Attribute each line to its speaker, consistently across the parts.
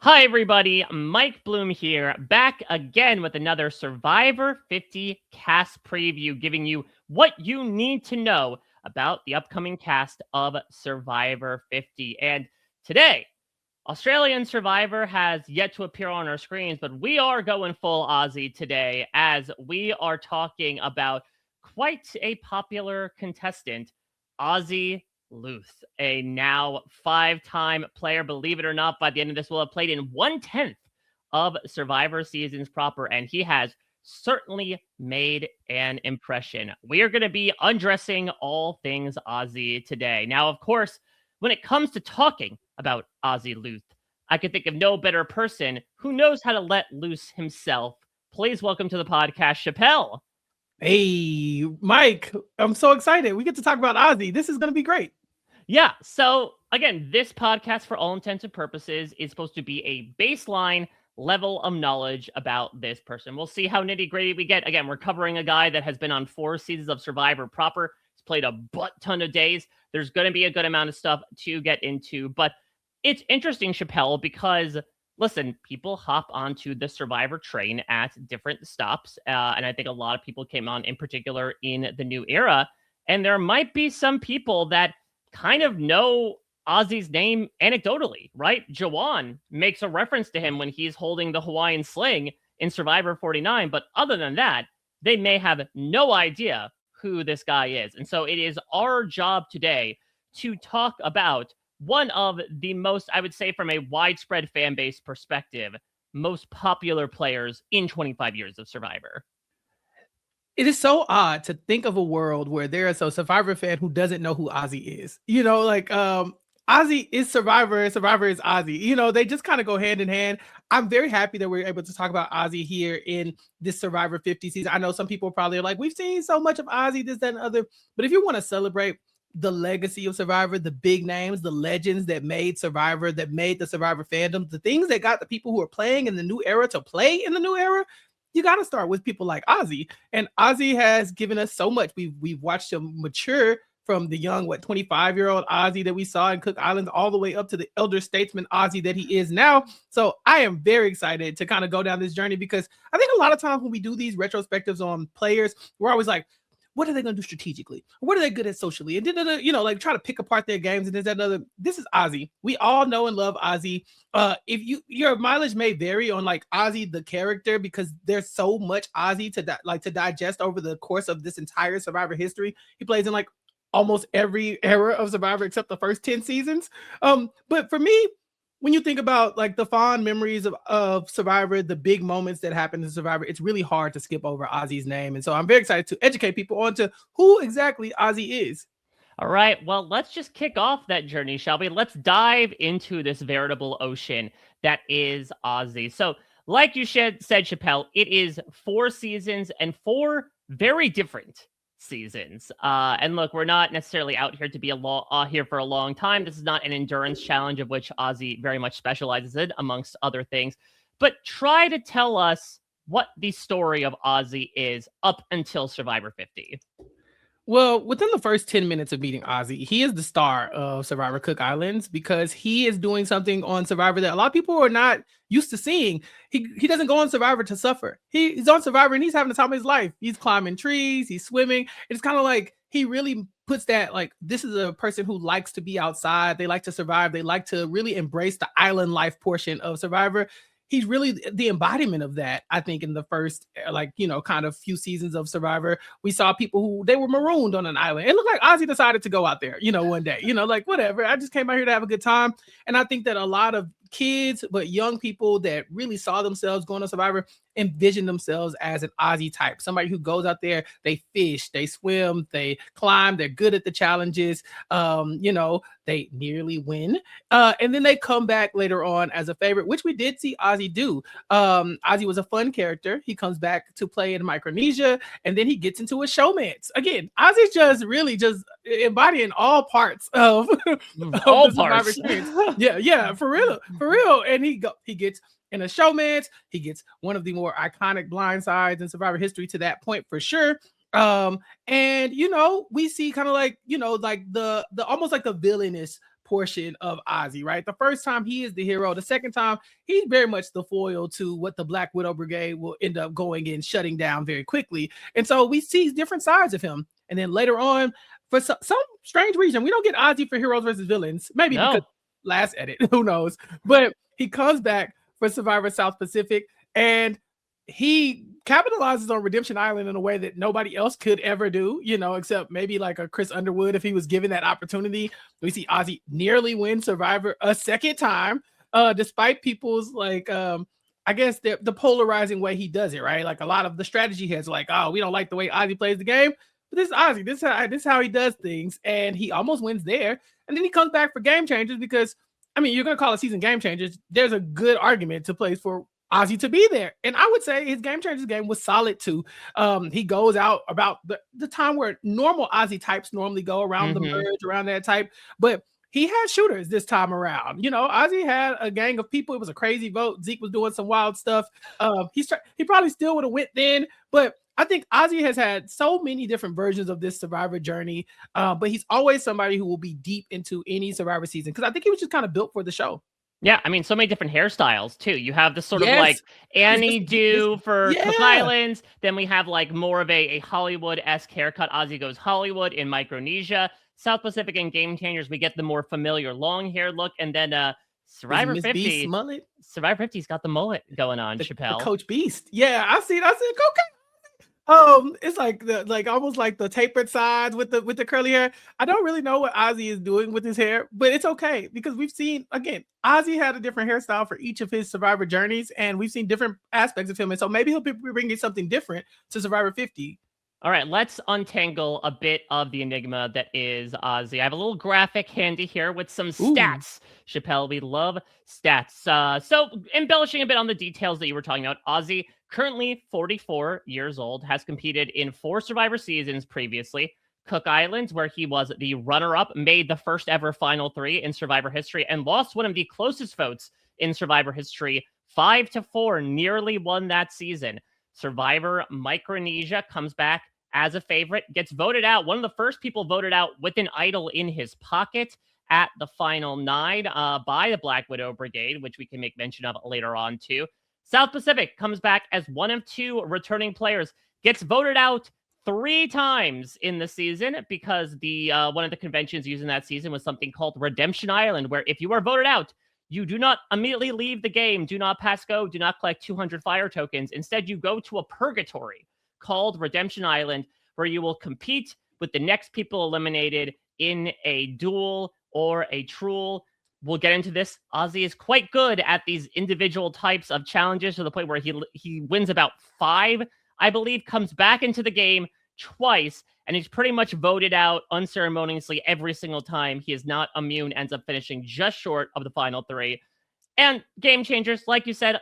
Speaker 1: Hi, everybody. Mike Bloom here, back again with another Survivor 50 cast preview, giving you what you need to know about the upcoming cast of Survivor 50. And today, Australian Survivor has yet to appear on our screens, but we are going full Aussie today as we are talking about quite a popular contestant, Ozzy Lusth, a now 5-time player. Believe it or not, by the end of this, will have played in 1/10 of Survivor seasons proper, and he has certainly made an impression. We are going to be undressing all things Ozzy today. Now, of course, when it comes to talking about Ozzy Lusth, I could think of no better person who knows how to let loose himself. Please welcome to the podcast, Chappell.
Speaker 2: Hey, Mike, I'm so excited. We get to talk about Ozzy. This is going to be great.
Speaker 1: Yeah, so again, this podcast, for all intents and purposes, is supposed to be a baseline level of knowledge about this person. We'll see how nitty gritty we get. Again, we're covering a guy that has been on 4 seasons of Survivor proper. He's played a butt ton of days. There's going to be a good amount of stuff to get into, but it's interesting, Chappelle, because listen, people hop onto the Survivor train at different stops, and I think a lot of people came on in particular in the new era, and there might be some people that kind of know Ozzy's name anecdotally, right? Jawan makes a reference to him when he's holding the Hawaiian sling in Survivor 49, but other than that, they may have no idea who this guy is. And so it is our job today to talk about one of the most, I would say from a widespread fan base perspective, most popular players in 25 years of Survivor.
Speaker 2: It is so odd to think of a world where there is a Survivor fan who doesn't know who Ozzy is. Ozzy is Survivor, Survivor is Ozzy. They just kind of go hand in hand. I'm very happy that we're able to talk about Ozzy here in this Survivor 50 season. I know some people probably are like, we've seen so much of Ozzy, this, that, and other. But if you want to celebrate the legacy of Survivor, the big names, the legends that made Survivor, that made the Survivor fandom, the things that got the people who are playing in the new era to play in the new era, you got to start with people like Ozzy. And Ozzy has given us so much. We've watched him mature from the young, 25-year-old Ozzy that we saw in Cook Islands all the way up to the elder statesman Ozzy that he is now. So I am very excited to kind of go down this journey, because I think a lot of times when we do these retrospectives on players, we're always like, what are they going to do strategically? What are they good at socially? And then, try to pick apart their games and this, that, and other. This is Ozzy. We all know and love Ozzy. If your mileage may vary on like Ozzy the character, because there's so much Ozzy to digest over the course of this entire Survivor history. He plays in like almost every era of Survivor except the first 10 seasons. But for me, when you think about like the fond memories of Survivor, the big moments that happened in Survivor, it's really hard to skip over Ozzy's name. And so I'm very excited to educate people on to who exactly Ozzy is.
Speaker 1: All right, well, let's just kick off that journey, shall we? Let's dive into this veritable ocean that is Ozzy. So, like you said, Chappelle, it is 4 seasons and 4 very different seasons. And look, we're not necessarily out here to be here for a long time. This is not an endurance challenge, of which Ozzy very much specializes in, amongst other things. But try to tell us what the story of Ozzy is up until Survivor 50.
Speaker 2: Well, within the first 10 minutes of meeting Ozzy, he is the star of Survivor Cook Islands, because he is doing something on Survivor that a lot of people are not used to seeing. He doesn't go on Survivor to suffer. He's on Survivor and he's having the time of his life. He's climbing trees, he's swimming. It's kind of like he really puts that, like, this is a person who likes to be outside. They like to survive. They like to really embrace the island life portion of Survivor. He's really the embodiment of that. I think in the first, kind of few seasons of Survivor, we saw people who they were marooned on an island. It looked like Ozzy decided to go out there, one day, like whatever. I just came out here to have a good time. And I think that a lot of kids, but young people that really saw themselves going to Survivor envision themselves as an Ozzy type, somebody who goes out there, they fish, they swim, they climb, they're good at the challenges, they nearly win, and then they come back later on as a favorite, which we did see Ozzy do. Ozzy was a fun character. He comes back to play in Micronesia, and then he gets into a showmance. Again, Ozzy's just really just embodying all parts of,
Speaker 1: all
Speaker 2: the Survivor experience. Yeah, for real. And he gets in a showmance. He gets one of the more iconic blindsides in Survivor history to that point, for sure. And we see kind of like, like the almost like the villainous portion of Ozzy, right? The first time he is the hero. The second time, he's very much the foil to what the Black Widow Brigade will end up going and shutting down very quickly. And so we see different sides of him. And then later on, for some strange reason, we don't get Ozzy for Heroes versus Villains. Maybe because last edit, who knows? But he comes back for Survivor South Pacific, and he capitalizes on Redemption Island in a way that nobody else could ever do, except maybe like a Chris Underwood if he was given that opportunity. We see Ozzy nearly win Survivor a second time, despite people's I guess the polarizing way he does it, right? Like a lot of the strategy heads like, oh, we don't like the way Ozzy plays the game. But this is Ozzy. This is how he does things, and he almost wins there. And then he comes back for Game Changers because, you're going to call it season Game Changers. There's a good argument to place for Ozzy to be there. And I would say his Game Changers game was solid too. He goes out about the time where normal Ozzy types normally go around the merge, around that type. But he had shooters this time around. Ozzy had a gang of people. It was a crazy vote. Zeke was doing some wild stuff. He probably still would have went then, but I think Ozzy has had so many different versions of this Survivor journey, but he's always somebody who will be deep into any Survivor season because I think he was just kind of built for the show.
Speaker 1: Yeah, so many different hairstyles too. You have this sort of like Annie do for Cook Islands. Then we have like more of a Hollywood-esque haircut. Ozzy goes Hollywood in Micronesia. South Pacific and Game Changers, we get the more familiar long hair look. And then Survivor 50. Survivor 50's got the mullet going on, Chappell.
Speaker 2: Coach Beast. Yeah, I see it. Okay. It's like almost like the tapered sides with the curly hair. I don't really know what Ozzy is doing with his hair, but it's okay because we've seen, again, Ozzy had a different hairstyle for each of his Survivor journeys, and we've seen different aspects of him. And so maybe he'll be bringing something different to Survivor 50.
Speaker 1: All right, let's untangle a bit of the enigma that is Ozzy. I have a little graphic handy here with some stats. Chappell, we love stats. So embellishing a bit on the details that you were talking about, Ozzy, currently 44 years old, has competed in 4 Survivor seasons previously. Cook Islands, where he was the runner-up, made the first ever Final 3 in Survivor history and lost one of the closest votes in Survivor history, 5-4, nearly won that season. Survivor Micronesia comes back as a favorite, gets voted out. One of the first people voted out with an idol in his pocket at the final 9 by the Black Widow Brigade, which we can make mention of later on too. South Pacific comes back as one of 2 returning players, gets voted out 3 times in the season because the one of the conventions used in that season was something called Redemption Island, where if you are voted out, you do not immediately leave the game, do not pass go, do not collect 200 fire tokens. Instead, you go to a purgatory called Redemption Island, where you will compete with the next people eliminated in a duel or a truel. We'll get into this. Ozzy is quite good at these individual types of challenges to the point where he wins about 5, I believe, comes back into the game twice, and he's pretty much voted out unceremoniously every single time. He is not immune, ends up finishing just short of the final 3. And Game Changers, like you said, a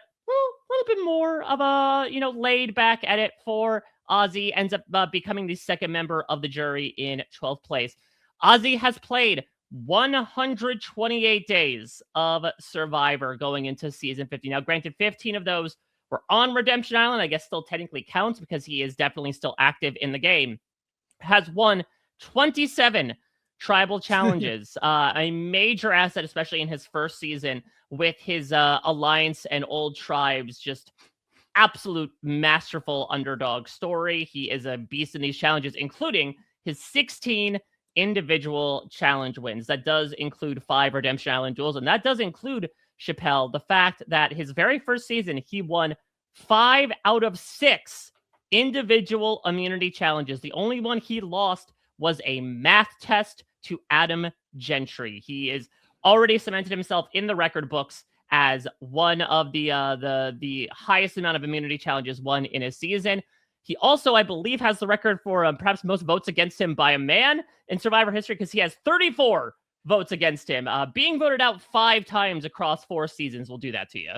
Speaker 1: little bit more of a, laid back edit for Ozzy, ends up becoming the second member of the jury in 12th place. Ozzy has played 128 days of Survivor going into season 50. Now, granted, 15 of those were on Redemption Island. I guess still technically counts because he is definitely still active in the game. Has won 27 tribal challenges, a major asset, especially in his first season with his alliance and old tribes. Just absolute masterful underdog story. He is a beast in these challenges, including his 16 individual challenge wins. That does include 5 Redemption Island duels, and that does include, Chappell, the fact that his very first season, he won 5 out of 6 individual immunity challenges. The only one he lost was a math test to Adam Gentry. He is already cemented himself in the record books as one of the highest amount of immunity challenges won in a season. He also, I believe, has the record for perhaps most votes against him by a man in Survivor history because he has 34 votes against him. Being voted out 5 times across 4 seasons will do that to you.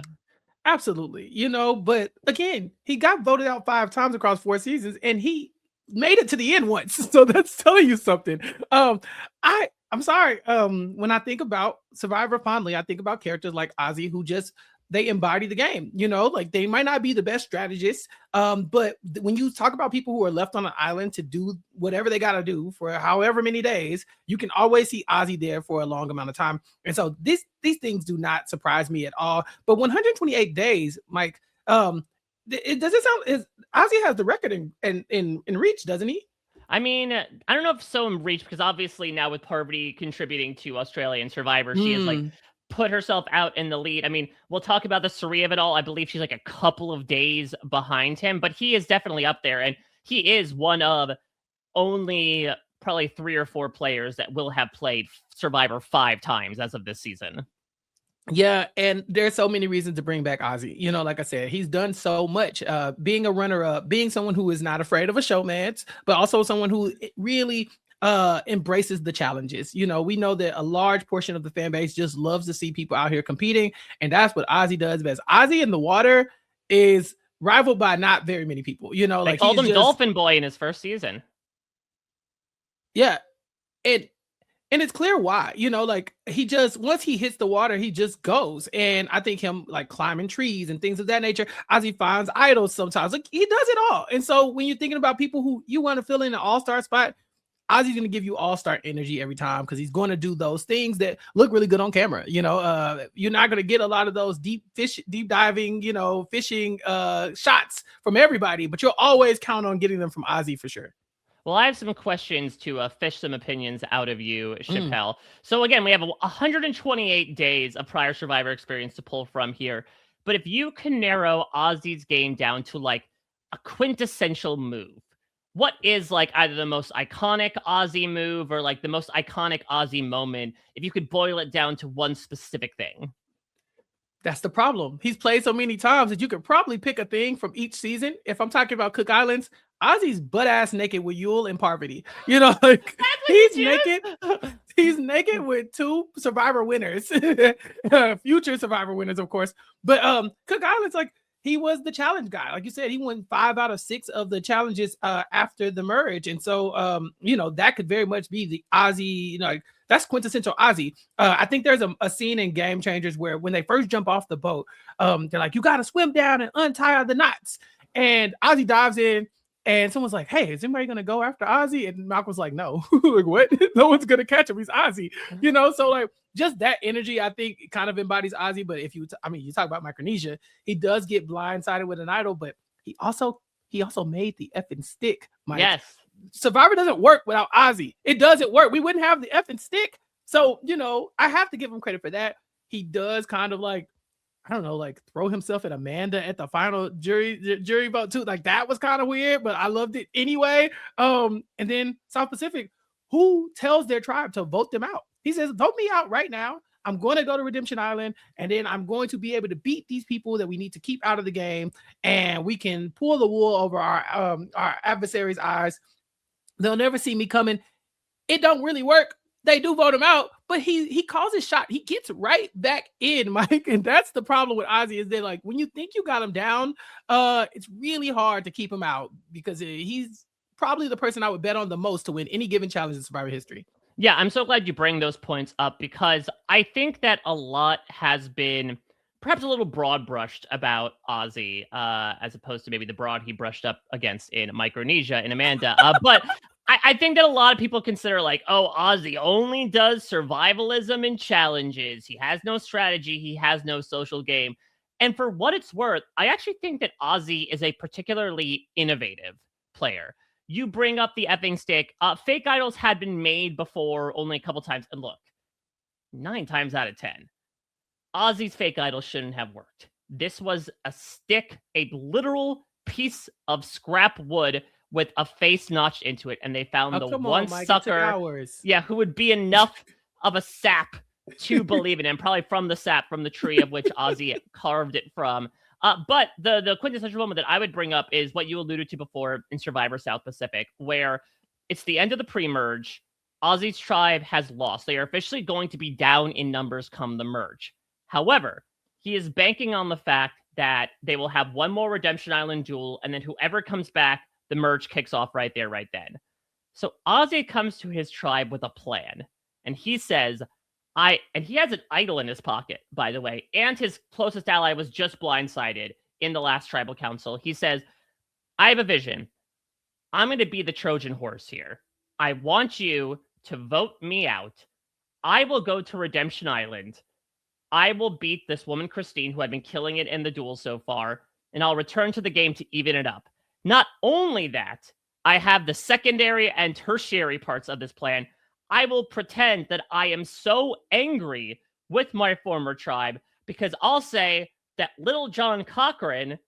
Speaker 2: Absolutely. But again, he got voted out 5 times across 4 seasons and he made it to the end once. So that's telling you something. I'm sorry. When I think about Survivor fondly, I think about characters like Ozzy who just they embody the game. Like they might not be the best strategists, but when you talk about people who are left on an island to do whatever they got to do for however many days, you can always see Ozzy there for a long amount of time. And so these things do not surprise me at all. But 128 days, Mike, it doesn't sound is Ozzy has the record in reach, doesn't he?
Speaker 1: I mean, I don't know if so in reach, because obviously now with Parvati contributing to Australian Survivor, she has like put herself out in the lead. I mean, we'll talk about the Surrey of it all. I believe she's like a couple of days behind him, but he is definitely up there. And he is one of only probably 3 or 4 players that will have played Survivor 5 times as of this season.
Speaker 2: Yeah, and there's so many reasons to bring back Ozzy. Like I said, he's done so much. Being a runner-up, being someone who is not afraid of a showman, but also someone who really embraces the challenges. We know that a large portion of the fan base just loves to see people out here competing, and that's what Ozzy does best. Ozzy in the water is rivaled by not very many people.
Speaker 1: They
Speaker 2: like
Speaker 1: called him Dolphin Boy in his first season.
Speaker 2: Yeah, and it's clear why. Like he just, once he hits the water, he just goes. And I think him like climbing trees and things of that nature, Ozzy finds idols sometimes. Like he does it all. And so when you're thinking about people who you want to fill in an all-star spot, Ozzy's going to give you all-star energy every time, because he's going to do those things that look really good on camera. You're not going to get a lot of those deep diving, fishing shots from everybody, but you'll always count on getting them from Ozzy for sure.
Speaker 1: Well, I have some questions to fish some opinions out of you, Chappell. So again, we have 128 days of prior Survivor experience to pull from here. But if you can narrow Ozzy's game down to like a quintessential move, what is like either the most iconic Ozzy move or like the most iconic Ozzy moment, if you could boil it down to one specific thing?
Speaker 2: That's the problem. He's played so many times that you could probably pick a thing from each season. If I'm talking about Cook Islands, Ozzy's butt ass naked with Yul and Parvati. Like he's naked. He's naked with 2 Survivor winners, future Survivor winners, of course. But Cook Islands, like he was the challenge guy. Like you said, he won 5 out of 6 of the challenges after the merge. And so, that could very much be the Ozzy, like that's quintessential Ozzy. I think there's a scene in Game Changers where when they first jump off the boat, they're like, you got to swim down and untie the knots. And Ozzy dives in. And someone's like, hey, is anybody going to go after Ozzy? And Malcolm's like, no. Like, what? No one's going to catch him. He's Ozzy. So like just that energy, I think, kind of embodies Ozzy. But if you talk about Micronesia, he does get blindsided with an idol, but he also made the effing stick. Mike.
Speaker 1: Yes.
Speaker 2: Survivor doesn't work without Ozzy. It doesn't work. We wouldn't have the effing stick. So, I have to give him credit for that. He does kind of like, I don't know, like throw himself at Amanda at the final jury vote too. Like that was kind of weird, but I loved it anyway. And then South Pacific, who tells their tribe to vote them out? He says, vote me out right now. I'm going to go to Redemption Island, and then I'm going to be able to beat these people that we need to keep out of the game, and we can pull the wool over our adversaries' eyes. They'll never see me coming. It don't really work. They do vote him out, but he calls his shot. He gets right back in, Mike. And that's the problem with Ozzy, is that like when you think you got him down, it's really hard to keep him out, because he's probably the person I would bet on the most to win any given challenge in Survivor history.
Speaker 1: Yeah, I'm so glad you bring those points up, because I think that a lot has been perhaps a little broad brushed about Ozzy, as opposed to maybe the broad he brushed up against in Micronesia and Amanda. But I think that a lot of people consider like, oh, Ozzy only does survivalism and challenges. He has no strategy. He has no social game. And for what it's worth, I actually think that Ozzy is a particularly innovative player. You bring up the effing stick. Fake idols had been made before only a couple times. And look, 9 times out of 10, Ozzy's fake idol shouldn't have worked. This was a stick, a literal piece of scrap wood with a face notched into it, and they found the one sucker, who would be enough of a sap to believe in him, probably from the sap from the tree of which Ozzy carved it from. But the quintessential moment that I would bring up is what you alluded to before in Survivor South Pacific, where it's the end of the pre-merge. Ozzy's tribe has lost. They are officially going to be down in numbers come the merge. However, he is banking on the fact that they will have one more Redemption Island duel, and then whoever comes back, the merge kicks off right there, right then. So Ozzy comes to his tribe with a plan, and he says, And he has an idol in his pocket, by the way, and his closest ally was just blindsided in the last tribal council. He says, I have a vision. I'm going to be the Trojan horse here. I want you to vote me out. I will go to Redemption Island. I will beat this woman, Christine, who had been killing it in the duel so far, and I'll return to the game to even it up. Not only that, I have the secondary and tertiary parts of this plan. I will pretend that I am so angry with my former tribe because I'll say that Little John Cochran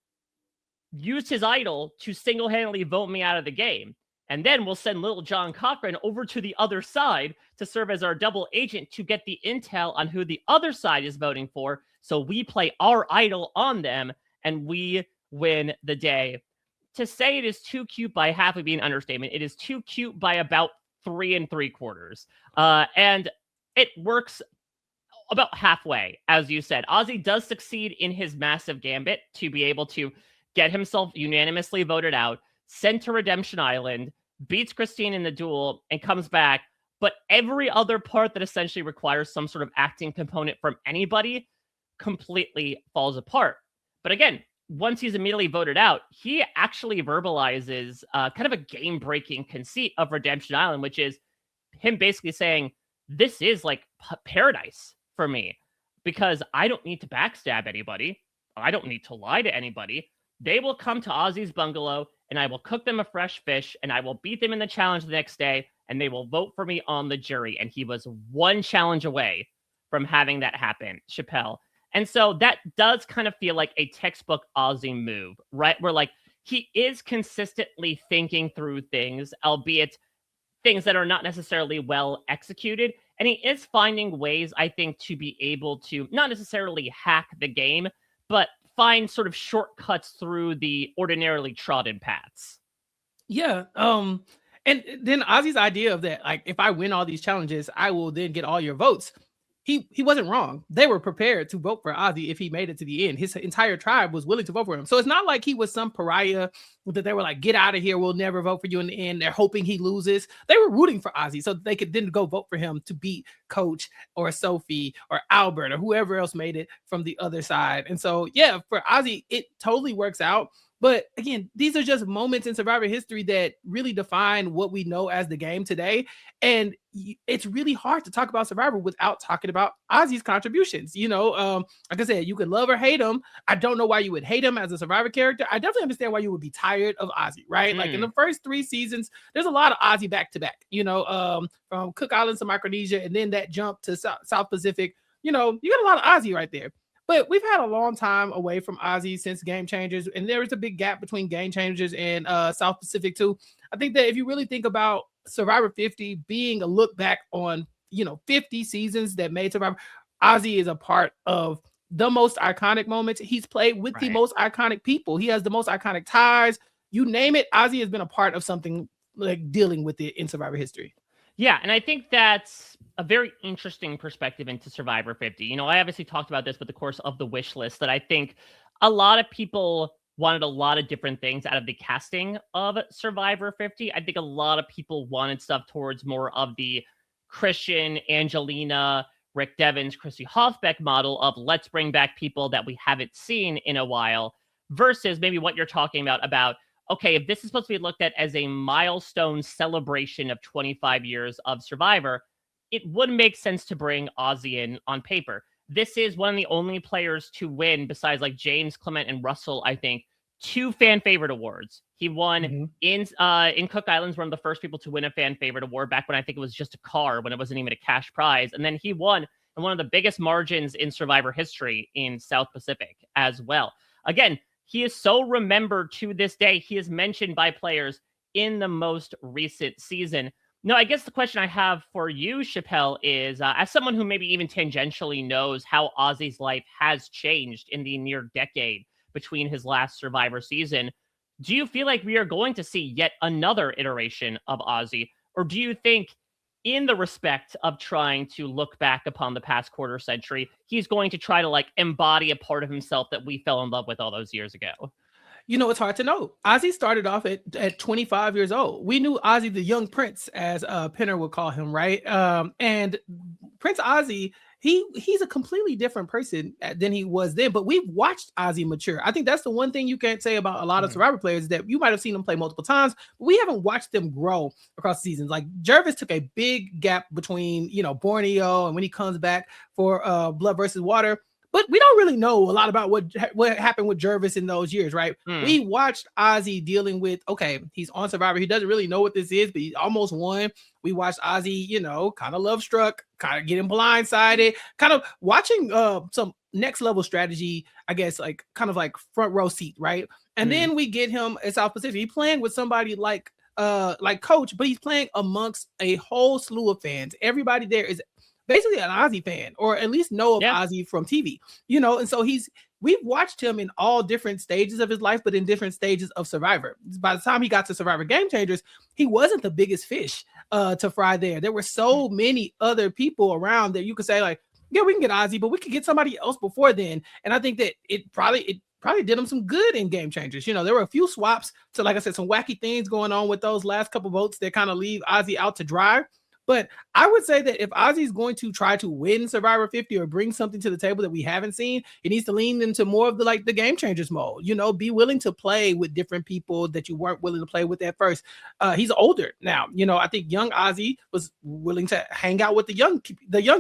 Speaker 1: used his idol to single-handedly vote me out of the game. And then we'll send Little John Cochran over to the other side to serve as our double agent to get the intel on who the other side is voting for. So we play our idol on them and we win the day. To say it is too cute by half would be an understatement. It is too cute by about 3 3/4. And it works about halfway, as you said. Ozzy does succeed in his massive gambit to be able to get himself unanimously voted out, sent to Redemption Island, beats Christine in the duel, and comes back. But every other part that essentially requires some sort of acting component from anybody completely falls apart. But again, once he's immediately voted out, he actually verbalizes kind of a game-breaking conceit of Redemption Island, which is him basically saying, this is like paradise for me because I don't need to backstab anybody. I don't need to lie to anybody. They will come to Ozzy's bungalow and I will cook them a fresh fish and I will beat them in the challenge the next day and they will vote for me on the jury. And he was one challenge away from having that happen, Chappell. And so that does kind of feel like a textbook Ozzy move, right? Where like he is consistently thinking through things, albeit things that are not necessarily well executed. And he is finding ways, I think, to be able to not necessarily hack the game, but find sort of shortcuts through the ordinarily trodden paths.
Speaker 2: Yeah. And then Ozzy's idea of that, like, if I win all these challenges, I will then get all your votes. He wasn't wrong. They were prepared to vote for Ozzy if he made it to the end. His entire tribe was willing to vote for him. So it's not like he was some pariah that they were like, get out of here. We'll never vote for you in the end. They're hoping he loses. They were rooting for Ozzy so they could then go vote for him to beat Coach or Sophie or Albert or whoever else made it from the other side. And so, yeah, for Ozzy, it totally works out. But again, these are just moments in Survivor history that really define what we know as the game today. And it's really hard to talk about Survivor without talking about Ozzy's contributions. You know, like I said, you could love or hate him. I don't know why you would hate him as a Survivor character. I definitely understand why you would be tired of Ozzy, right? Like in the first 3 seasons, there's a lot of Ozzy back to back, you know, from Cook Islands to Micronesia and then that jump to South Pacific. You know, you got a lot of Ozzy right there. But we've had a long time away from Ozzy since Game Changers, and there is a big gap between Game Changers and South Pacific too. I think that if you really think about Survivor 50 being a look back on, you know, 50 seasons that made Survivor, Ozzy is a part of the most iconic moments. He's played with the most iconic people. He has the most iconic ties. You name it, Ozzy has been a part of something like dealing with it in Survivor history.
Speaker 1: Yeah, and I think that's a very interesting perspective into Survivor 50. You know, I obviously talked about this with the course of the wish list that I think a lot of people wanted a lot of different things out of the casting of Survivor 50. I think a lot of people wanted stuff towards more of the Christian, Angelina, Rick Devens, Chrissy Hoffbeck model of let's bring back people that we haven't seen in a while versus maybe what you're talking about, okay, if this is supposed to be looked at as a milestone celebration of 25 years of Survivor, it would make sense to bring Ozzy in on paper. This is one of the only players to win, besides like James, Clement, and Russell, I think, 2 fan favorite awards. He won in Cook Islands, one of the first people to win a fan favorite award back when I think it was just a car, when it wasn't even a cash prize. And then he won in one of the biggest margins in Survivor history in South Pacific as well. Again, he is so remembered to this day. He is mentioned by players in the most recent season. Now, I guess the question I have for you, Chappell, is as someone who maybe even tangentially knows how Ozzy's life has changed in the near decade between his last Survivor season, do you feel like we are going to see yet another iteration of Ozzy? Or do you think in the respect of trying to look back upon the past quarter century, he's going to try to like embody a part of himself that we fell in love with all those years ago?
Speaker 2: You know, it's hard to know. Ozzy started off at 25 years old. We knew Ozzy the young prince, as Penner would call him, right? And Prince Ozzy, he's a completely different person than he was then. But we've watched Ozzy mature. I think that's the one thing you can't say about a lot of Survivor players, that you might have seen them play multiple times, but we haven't watched them grow across seasons. Like Jervis took a big gap between, you know, Borneo and when he comes back for Blood versus Water. But we don't really know a lot about what happened with Jervis in those years, right? We watched Ozzy dealing with, okay, he's on Survivor. He doesn't really know what this is, but he almost won. We watched Ozzy, you know, kind of love struck, kind of getting blindsided, kind of watching some next level strategy, I guess, like kind of like front row seat, right? And then we get him at South Pacific. He's playing with somebody like Coach, but he's playing amongst a whole slew of fans. Everybody there is basically an Ozzy fan, or at least know of Ozzy from TV, you know, and so we've watched him in all different stages of his life, but in different stages of Survivor. By the time he got to Survivor Game Changers, he wasn't the biggest fish to fry there. There were so many other people around that you could say, like, yeah, we can get Ozzy, but we could get somebody else before then. And I think that it probably did him some good in Game Changers. You know, there were a few swaps to, like I said, some wacky things going on with those last couple votes that kind of leave Ozzy out to dry. But I would say that if Ozzy is going to try to win Survivor 50 or bring something to the table that we haven't seen, he needs to lean into more of the Game Changers mode. You know, be willing to play with different people that you weren't willing to play with at first. He's older now. You know, I think young Ozzy was willing to hang out with the young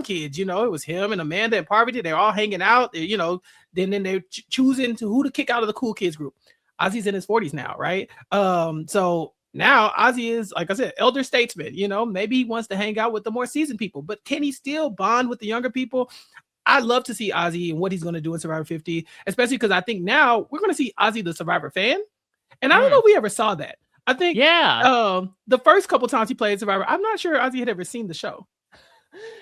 Speaker 2: kids. You know, it was him and Amanda and Parvati. They're all hanging out. You know, then they're choosing who to kick out of the cool kids group. Ozzy's in his 40s now, right? So now Ozzy is, like I said, elder statesman. You know, maybe he wants to hang out with the more seasoned people, but can he still bond with the younger people? I'd love to see Ozzy and what he's going to do in Survivor 50, especially because I think now we're going to see Ozzy the Survivor fan. And I don't know if we ever saw that. I think the first couple times he played Survivor, I'm not sure Ozzy had ever seen the show.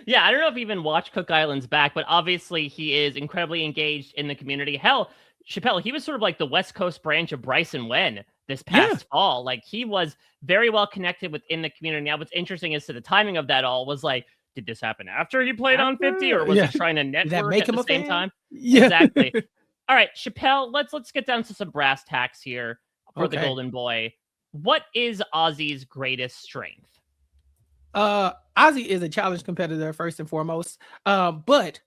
Speaker 1: Yeah, I don't know if he even watched Cook Island's back, but obviously he is incredibly engaged in the community. Hell, Chappell, he was sort of like the West Coast branch of Bryson Wen this past fall. Like, he was very well connected within the community. Now, what's interesting is to the timing of that all was like, did this happen after he played on 50, or was he trying to network at the same time? Yeah. Exactly. All right, Chappell, let's get down to some brass tacks here for the Golden Boy. What is Ozzy's greatest strength?
Speaker 2: Ozzy is a challenge competitor first and foremost. But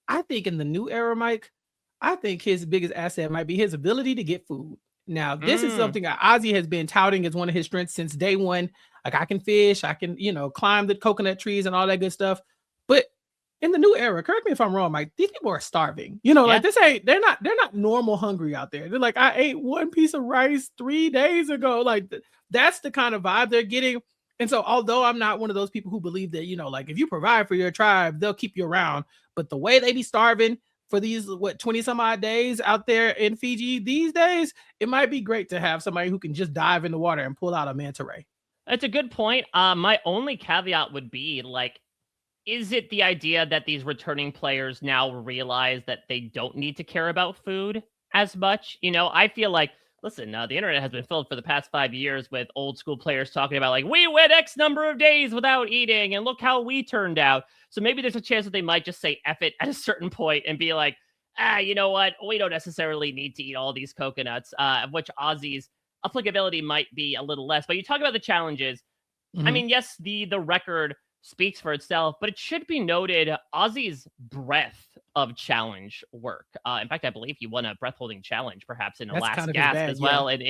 Speaker 2: I think in the new era, Mike, I think his biggest asset might be his ability to get food. Now, this is something that Ozzy has been touting as one of his strengths since day one. Like, I can fish, I can, you know, climb the coconut trees and all that good stuff. But in the new era, correct me if I'm wrong, Mike, these people are starving. You know, like they're not normal hungry out there. They're like, I ate one piece of rice 3 days ago. Like, that's the kind of vibe they're getting. And so, although I'm not one of those people who believe that, you know, like, if you provide for your tribe, they'll keep you around. But the way they be starving for these 20 some odd days out there in Fiji these days, it might be great to have somebody who can just dive in the water and pull out a manta ray.
Speaker 1: That's a good point. My only caveat would be, like, is it the idea that these returning players now realize that they don't need to care about food as much? You know, I feel like, listen, the internet has been filled for the past 5 years with old school players talking about, like, we went X number of days without eating and look how we turned out. So maybe there's a chance that they might just say F it at a certain point and be like, you know what? We don't necessarily need to eat all these coconuts, of which Ozzy's applicability might be a little less. But you talk about the challenges. I mean, yes, the record speaks for itself, but it should be noted Ozzy's breadth of challenge work. In fact, I believe he won a breath holding challenge, perhaps in the last gasp as well. And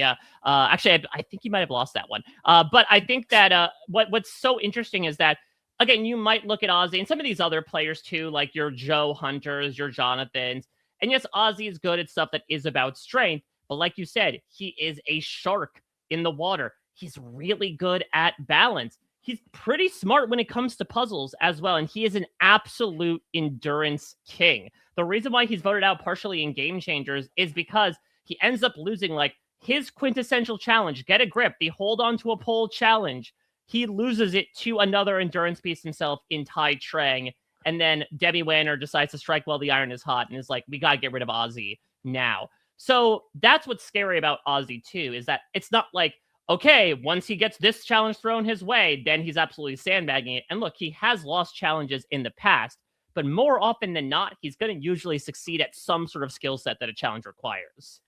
Speaker 1: actually, I think he might have lost that one. But I think that what's so interesting is that, again, you might look at Ozzy and some of these other players too, like your Joe Hunters, your Jonathans. And yes, Ozzy is good at stuff that is about strength. But like you said, he is a shark in the water. He's really good at balance. He's pretty smart when it comes to puzzles as well. And he is an absolute endurance king. The reason why he's voted out partially in Game Changers is because he ends up losing, like, his quintessential challenge, get a grip, the hold on to a pole challenge. He loses it to another endurance piece himself in Tai Trang. And then Debbie Wanner decides to strike while the iron is hot and is like, we got to get rid of Ozzy now. So that's what's scary about Ozzy too, is that it's not like, okay, once he gets this challenge thrown his way, then he's absolutely sandbagging it. And look, he has lost challenges in the past, but more often than not, he's going to usually succeed at some sort of skill set that a challenge requires.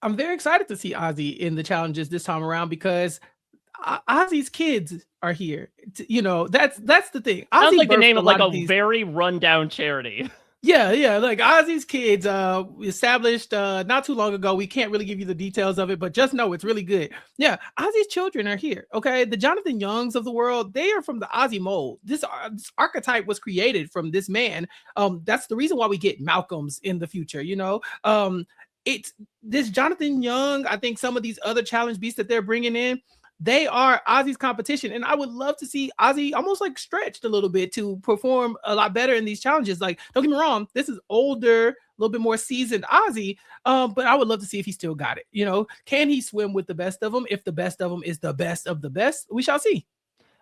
Speaker 2: I'm very excited to see Ozzy in the challenges this time around because Ozzy's kids are here. That's the thing.
Speaker 1: Sounds
Speaker 2: Ozzy
Speaker 1: like the
Speaker 2: birthed
Speaker 1: name
Speaker 2: a
Speaker 1: of like
Speaker 2: lot of
Speaker 1: a
Speaker 2: these.
Speaker 1: very rundown charity.
Speaker 2: Yeah, like Ozzy's kids established not too long ago. We can't really give you the details of it, but just know it's really good. Yeah, Ozzy's children are here. Okay, the Jonathan Youngs of the world, they are from the Ozzy mold. This archetype was created from this man. That's the reason why we get Malcolms in the future. It's this Jonathan Young. I think some of these other challenge beasts that they're bringing in, they are Ozzy's competition. And I would love to see Ozzy almost like stretched a little bit to perform a lot better in these challenges. Like, don't get me wrong, this is older, a little bit more seasoned Ozzy. But I would love to see if he still got it. Can he swim with the best of them? If the best of them is the best of the best, we shall see.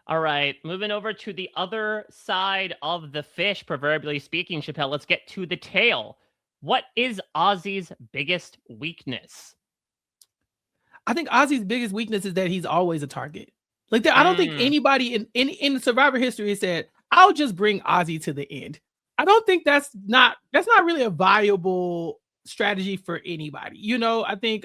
Speaker 1: All right, moving over to the other side of the fish, proverbially speaking, Chappell, let's get to the tail. What is Ozzy's biggest weakness?
Speaker 2: I think Ozzy's biggest weakness is that he's always a target. Like, I don't think anybody in Survivor history said, "I'll just bring Ozzy to the end." I don't think that's not really a viable strategy for anybody. I think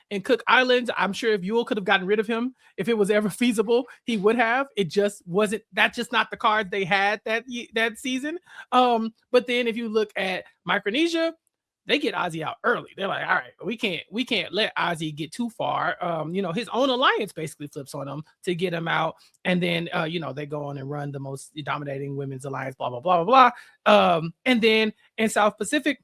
Speaker 2: in Cook Islands, I'm sure if Yule could have gotten rid of him, if it was ever feasible, he would have. It just wasn't. That's just not the cards they had that season. But then if you look at Micronesia, they get Ozzy out early. They're like, all right, we can't let Ozzy get too far. His own alliance basically flips on him to get him out. And then, they go on and run the most dominating women's alliance, blah, blah, blah, blah, blah. And then in South Pacific,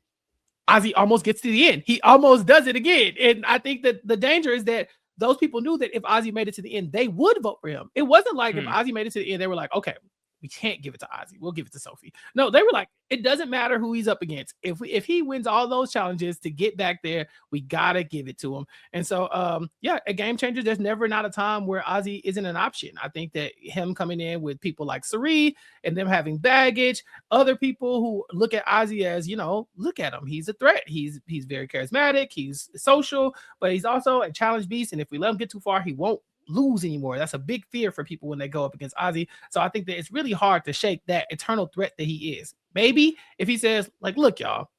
Speaker 2: Ozzy almost gets to the end. He almost does it again. And I think that the danger is that those people knew that if Ozzy made it to the end, they would vote for him. It wasn't like if Ozzy made it to the end, they were like, okay, we can't give it to Ozzy. We'll give it to Sophie. No, they were like, it doesn't matter who he's up against. If he wins all those challenges to get back there, we gotta give it to him. And so, a Game Changer, there's never not a time where Ozzy isn't an option. I think that him coming in with people like Sari and them having baggage, other people who look at Ozzy as, look at him. He's a threat. He's very charismatic. He's social, but he's also a challenge beast. And if we let him get too far, he won't lose anymore. That's a big fear for people when they go up against Ozzy. So I think that it's really hard to shake that eternal threat that he is. Maybe if he says, like, look, y'all,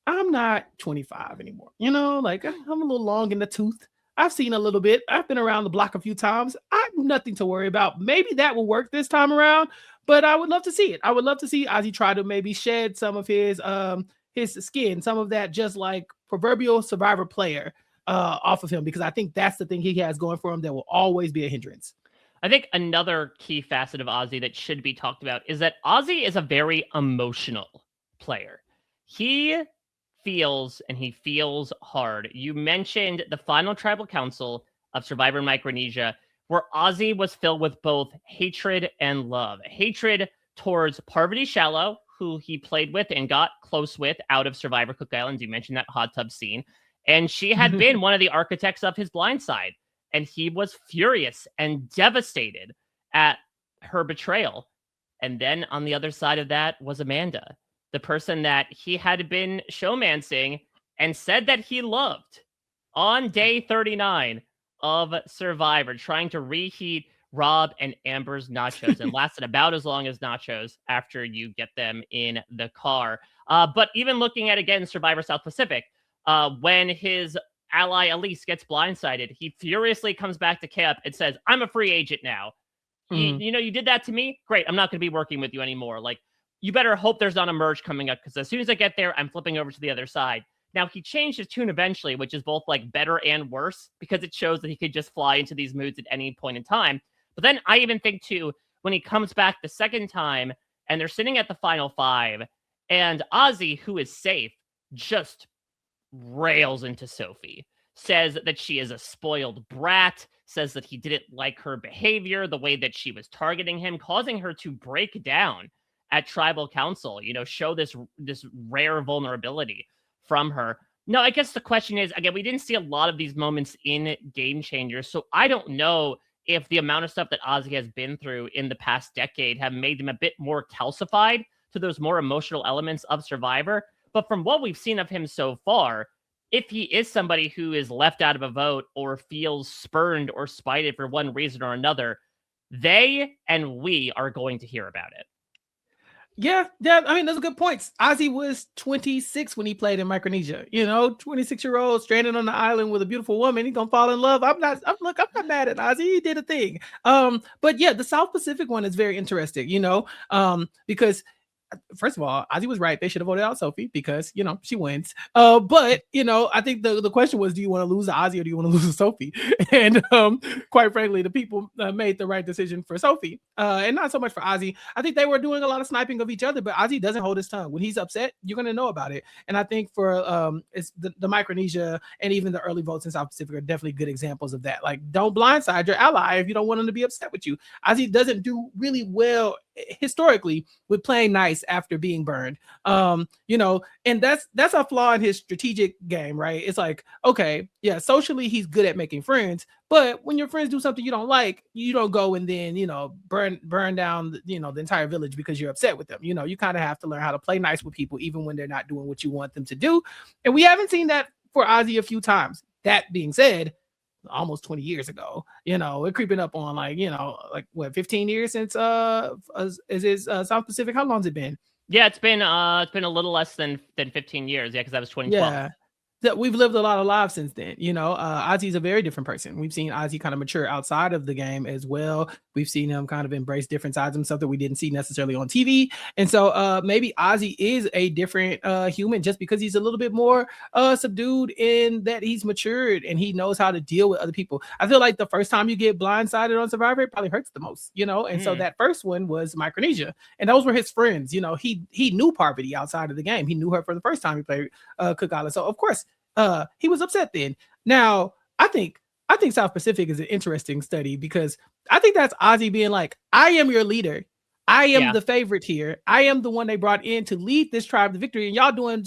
Speaker 2: I'm not 25 anymore. Like, I'm a little long in the tooth. I've seen a little bit. I've been around the block a few times. I have nothing to worry about. Maybe that will work this time around, but I would love to see it. I would love to see Ozzy try to maybe shed some of his skin, some of that just like proverbial Survivor player off of him, because I think that's the thing he has going for him that will always be a hindrance.
Speaker 1: I think another key facet of Ozzy that should be talked about is that Ozzy is a very emotional player. He feels, and he feels hard. You mentioned the final tribal council of Survivor Micronesia, where Ozzy was filled with both hatred and love. Hatred towards Parvati Shallow, who he played with and got close with out of Survivor Cook Islands. You mentioned that hot tub scene. And she had been one of the architects of his blind side. And he was furious and devastated at her betrayal. And then on the other side of that was Amanda, the person that he had been showmancing and said that he loved on day 39 of Survivor, trying to reheat Rob and Amber's nachos, and lasted about as long as nachos after you get them in the car. But even looking at, again, Survivor South Pacific, when his ally Elise gets blindsided, he furiously comes back to camp and says, I'm a free agent now. You did that to me? Great. I'm not going to be working with you anymore. Like, you better hope there's not a merge coming up, because as soon as I get there, I'm flipping over to the other side. Now, he changed his tune eventually, which is both like better and worse, because it shows that he could just fly into these moods at any point in time. But then I even think too, when he comes back the second time and they're sitting at the final five, and Ozzy, who is safe, just rails into Sophie, says that she is a spoiled brat, says that he didn't like her behavior, the way that she was targeting him, causing her to break down at tribal council, show this rare vulnerability from her. No, I guess the question is, again, we didn't see a lot of these moments in Game Changers, so I don't know if the amount of stuff that Ozzy has been through in the past decade have made him a bit more calcified to those more emotional elements of Survivor. But from what we've seen of him so far, if he is somebody who is left out of a vote or feels spurned or spited for one reason or another, they and we are going to hear about it.
Speaker 2: Yeah. I mean, those are good points. Ozzy was 26 when he played in Micronesia. 26-year-old stranded on the island with a beautiful woman. He's gonna fall in love. I'm not mad at Ozzy. He did a thing. But yeah, the South Pacific one is very interesting. Because first of all, Ozzy was right. They should have voted out Sophie because she wins. But I think the question was, do you want to lose to Ozzy or do you want to lose to Sophie? And quite frankly, the people made the right decision for Sophie, and not so much for Ozzy. I think they were doing a lot of sniping of each other, but Ozzy doesn't hold his tongue. When he's upset, you're gonna know about it. And I think for it's the Micronesia and even the early votes in South Pacific are definitely good examples of that. Like, don't blindside your ally if you don't want them to be upset with you. Ozzy doesn't do really well historically with playing nice after being burned. And that's a flaw in his strategic game, right? It's like, okay, yeah, socially he's good at making friends, but when your friends do something you don't like, you don't go and then burn down the entire village because you're upset with them. You kind of have to learn how to play nice with people even when they're not doing what you want them to do. And we haven't seen that for Ozzy a few times. That being said, almost 20 years ago, we're creeping up on like what, 15 years since South Pacific. How long's it been?
Speaker 1: Yeah, it's been a little less than 15 years. Yeah, because that was 2012.
Speaker 2: Yeah, that we've lived a lot of lives since then. Ozzy's a very different person. We've seen Ozzy kind of mature outside of the game as well. We've seen him kind of embrace different sides of himself that we didn't see necessarily on TV. And so maybe Ozzy is a different human just because he's a little bit more subdued in that he's matured and he knows how to deal with other people. I feel like the first time you get blindsided on Survivor, it probably hurts the most, and so that first one was Micronesia, and those were his friends. He knew Parvati outside of the game. He knew her for the first time he played Cook Island. So of course he was upset then. Now, I think South Pacific is an interesting study because I think that's Ozzy being like, I am your leader. I am the favorite here. I am the one they brought in to lead this tribe to victory, and y'all doing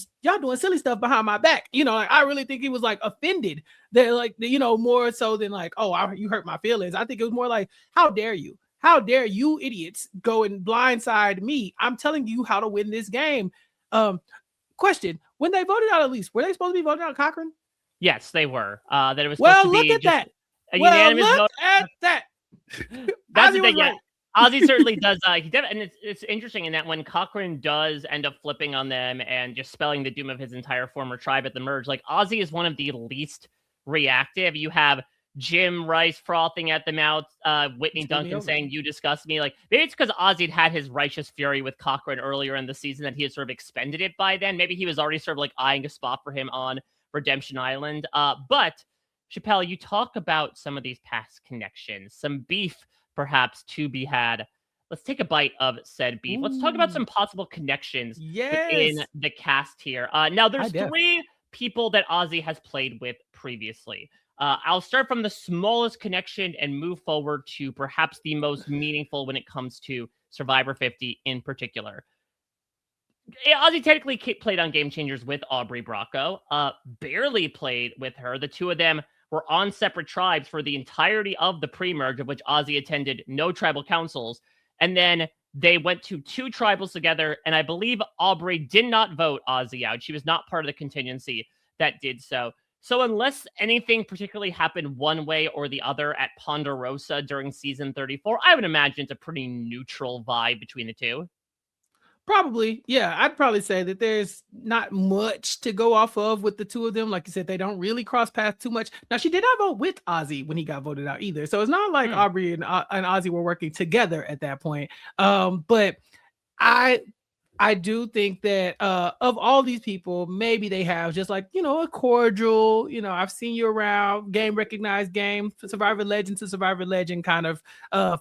Speaker 2: silly stuff behind my back. I really think he was like offended that, like, more so than like, oh, you hurt my feelings. I think it was more like, how dare you? How dare you idiots go and blindside me? I'm telling you how to win this game. Question: when they voted out Elise, were they supposed to be voting out Cochran?
Speaker 1: Yes, they were. That it was supposed to be
Speaker 2: look at that.
Speaker 1: A unanimous vote.
Speaker 2: At that.
Speaker 1: That's the thing. Yeah, Ozzy certainly does. And it's interesting in that when Cochran does end up flipping on them and just spelling the doom of his entire former tribe at the merge, like, Ozzy is one of the least reactive. You have Jim Rice frothing at the mouth, Whitney Duncan saying, "You disgust me." Like, maybe it's because Ozzy had his righteous fury with Cochran earlier in the season that he had sort of expended it by then. Maybe he was already sort of like eyeing a spot for him on Redemption Island. But Chappell, you talk about some of these past connections, some beef perhaps to be had. Let's take a bite of said beef. Let's talk about some possible connections within the cast here. Now, there's three people that Ozzy has played with previously. I'll start from the smallest connection and move forward to perhaps the most meaningful when it comes to Survivor 50 in particular. Ozzy technically played on Game Changers with Aubrey Bracco, barely played with her. The two of them were on separate tribes for the entirety of the pre-merge, of which Ozzy attended no tribal councils. And then they went to two tribals together, and I believe Aubrey did not vote Ozzy out. She was not part of the contingency that did so. So unless anything particularly happened one way or the other at Ponderosa during season 34, I would imagine it's a pretty neutral vibe between the two.
Speaker 2: Probably, yeah. I'd probably say that there's not much to go off of with the two of them. Like you said, they don't really cross paths too much. Now, she did not vote with Ozzy when he got voted out either. So it's not like Aubrey and Ozzy were working together at that point. But I do think that of all these people, maybe they have just like, a cordial, I've seen you around, game recognized game, Survivor Legend to Survivor Legend kind of